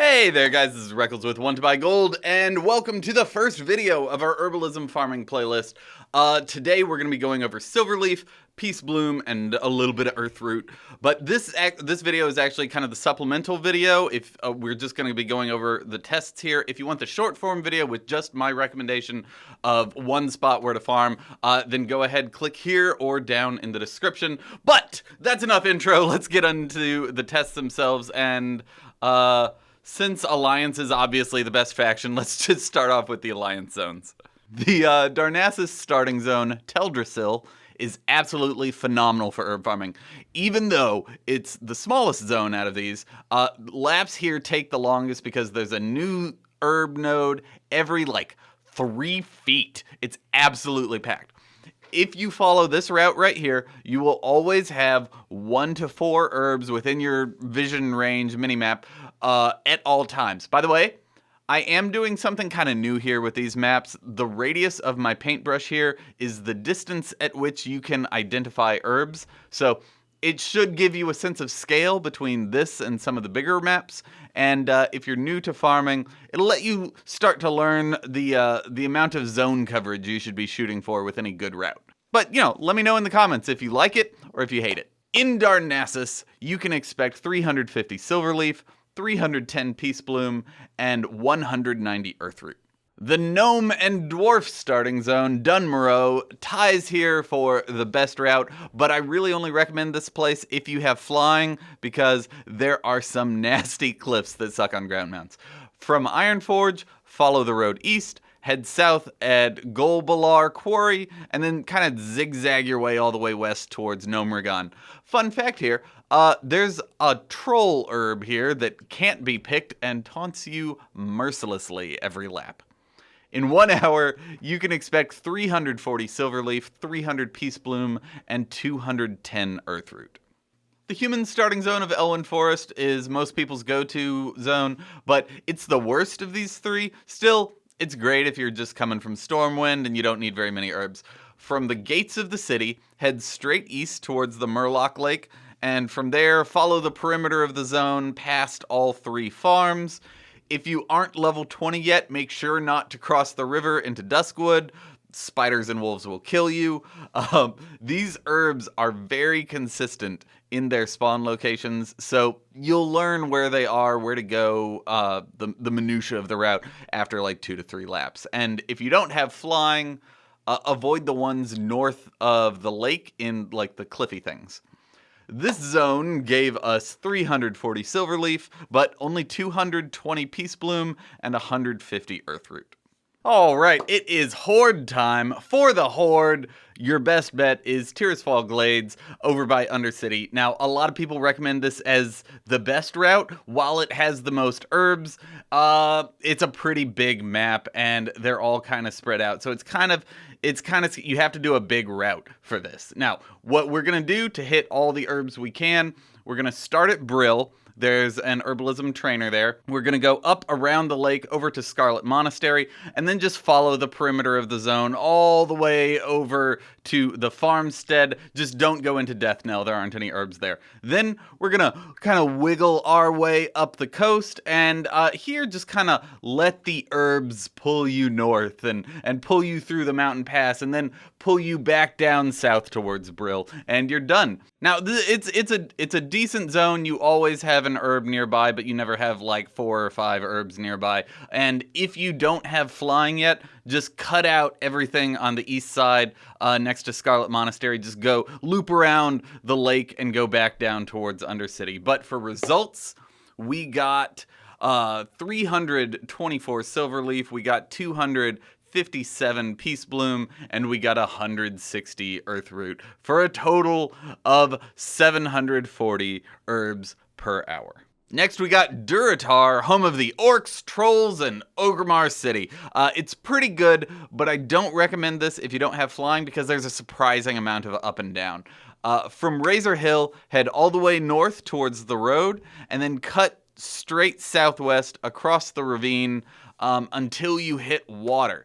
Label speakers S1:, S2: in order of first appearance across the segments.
S1: Hey there guys, this is Reckles with WTBGold, and welcome to the first video of our herbalism farming playlist. Today we're going to be going over Silverleaf, Peacebloom, and a little bit of Earthroot. But this video is actually kind of the supplemental video. If we're just going to be going over the tests here. If you want the short form video with just my recommendation of one spot where to farm, then go ahead, click here or down in the description. But that's enough intro. Let's get into the tests themselves. And since Alliance is obviously the best faction, let's just start off with the Alliance zones. The Darnassus starting zone, Teldrassil, is absolutely phenomenal for herb farming. Even though it's the smallest zone out of these, laps here take the longest because there's a new herb node every like 3 feet. It's absolutely packed. If you follow this route right here, you will always have 1 to 4 herbs within your vision range minimap at all times. By the way, I am doing something kind of new here with these maps. The radius of my paintbrush here is the distance at which you can identify herbs. So it should give you a sense of scale between this and some of the bigger maps. And if you're new to farming, it'll let you start to learn the amount of zone coverage you should be shooting for with any good route. But, you know, let me know in the comments if you like it or if you hate it. In Darnassus, you can expect 350 Silverleaf, 310 Peacebloom, and 190 Earthroot. The Gnome and Dwarf starting zone, Dunmorrow, ties here for the best route, but I really only recommend this place if you have flying because there are some nasty cliffs that suck on ground mounts. From Ironforge, follow the road east, head south at Golbalar Quarry, and then kind of zigzag your way all the way west towards Gnomeregan. Fun fact here, there's a troll herb here that can't be picked and taunts you mercilessly every lap. In 1 hour, you can expect 340 Silverleaf, 300 Peacebloom, and 210 Earthroot. The human starting zone of Elwyn Forest is most people's go-to zone, but it's the worst of these three. Still, it's great if you're just coming from Stormwind and you don't need very many herbs. From the gates of the city, head straight east towards the Murloc Lake, and from there, follow the perimeter of the zone past all 3 farms. If you aren't level 20 yet, make sure not to cross the river into Duskwood. Spiders and wolves will kill you. These herbs are very consistent in their spawn locations, so you'll learn where they are, where to go, the minutia of the route after like 2 to 3 laps. And if you don't have flying, avoid the ones north of the lake in like the cliffy things. This zone gave us 340 Silverleaf, but only 220 Peacebloom and 150 Earthroot. Alright, it is Horde time. For the Horde, your best bet is Tirisfal Glades over by Undercity. Now, a lot of people recommend this as the best route. While it has the most herbs, it's a pretty big map and they're all kind of spread out. So it's kind of, you have to do a big route for this. Now, what we're going to do to hit all the herbs we can, we're going to start at Brill. There's an herbalism trainer there. We're going to go up around the lake over to Scarlet Monastery and then just follow the perimeter of the zone all the way over to the farmstead. Just don't go into Death Knell. There aren't any herbs there. Then we're going to kind of wiggle our way up the coast and here just kind of let the herbs pull you north and pull you through the mountain pass and then pull you back down south towards Brill and you're done. Now it's a decent zone. You always have an herb nearby, but you never have like 4 or 5 herbs nearby. And if you don't have flying yet, just cut out everything on the east side next to Scarlet Monastery. Just go loop around the lake and go back down towards Undercity. But for results, we got 324 Silverleaf, we got 257 Peacebloom, and we got 160 Earthroot for a total of 740 herbs per hour. Next we got Durotar, home of the Orcs, Trolls, and Orgrimmar City. It's pretty good, but I don't recommend this if you don't have flying because there's a surprising amount of up and down. From Razor Hill, head all the way north towards the road, and then cut straight southwest across the ravine until you hit water.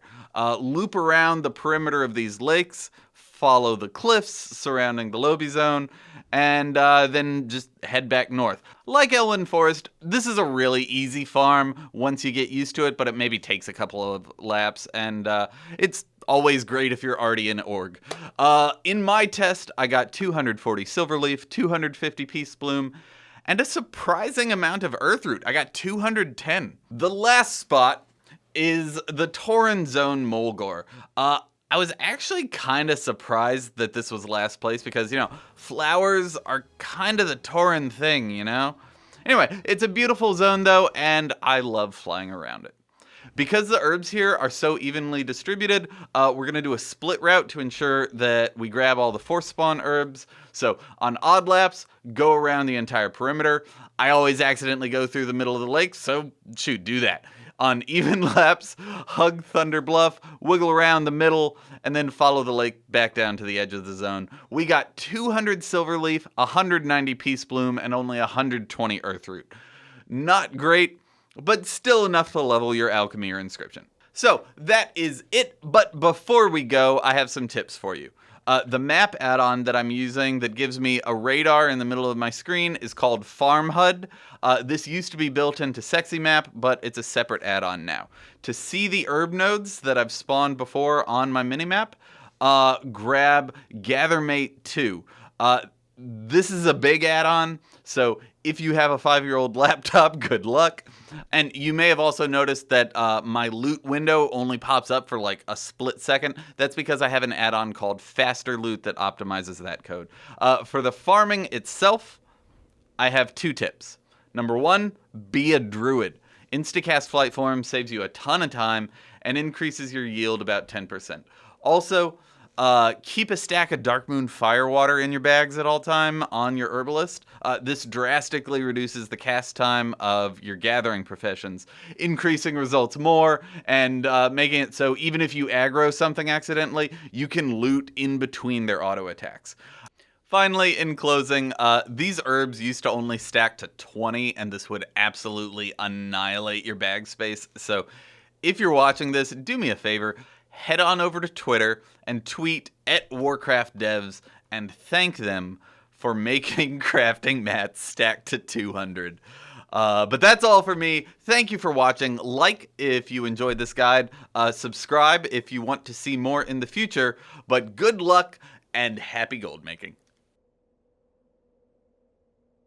S1: Loop around the perimeter of these lakes, follow the cliffs surrounding the Lobi zone, and then just head back north. Like Elwyn Forest, this is a really easy farm once you get used to it, but it maybe takes a couple of laps, and it's always great if you're already in Org. In my test, I got 240 Silverleaf, 250 Peacebloom, and a surprising amount of Earthroot. I got 210. The last spot is the Tauren Zone Mulgore. I was actually kind of surprised that this was last place because, you know, flowers are kind of the Tauren thing, you know? Anyway, it's a beautiful zone though, and I love flying around it. Because the herbs here are so evenly distributed, we're gonna do a split route to ensure that we grab all the force spawn herbs. So on odd laps, go around the entire perimeter. I always accidentally go through the middle of the lake, so shoot, do that. On even laps, hug Thunder Bluff, wiggle around the middle, and then follow the lake back down to the edge of the zone. We got 200 Silverleaf, 190 Peacebloom, and only 120 Earthroot. Not great, but still enough to level your alchemy or inscription. So that is it, but before we go, I have some tips for you. The map add-on that I'm using that gives me a radar in the middle of my screen is called Farm HUD. This used to be built into Sexy Map, but it's a separate add-on now. To see the herb nodes that I've spawned before on my minimap, grab Gathermate 2. This is a big add-on, so if you have a 5-year-old laptop, good luck. And you may have also noticed that my loot window only pops up for like a split second. That's because I have an add-on called Faster Loot that optimizes that code. For the farming itself, I have 2 tips. Number 1, be a druid. Instacast Flight Form saves you a ton of time and increases your yield about 10%. Also, keep a stack of Darkmoon Firewater in your bags at all time on your herbalist. This drastically reduces the cast time of your gathering professions, increasing results more and making it so even if you aggro something accidentally, you can loot in between their auto attacks. Finally, in closing, these herbs used to only stack to 20, and this would absolutely annihilate your bag space. So if you're watching this, do me a favor, head on over to Twitter and tweet at Warcraft devs and thank them for making crafting mats stack to 200. But that's all for me. Thank you for watching. Like if you enjoyed this guide. Subscribe if you want to see more in the future. But good luck and happy gold making.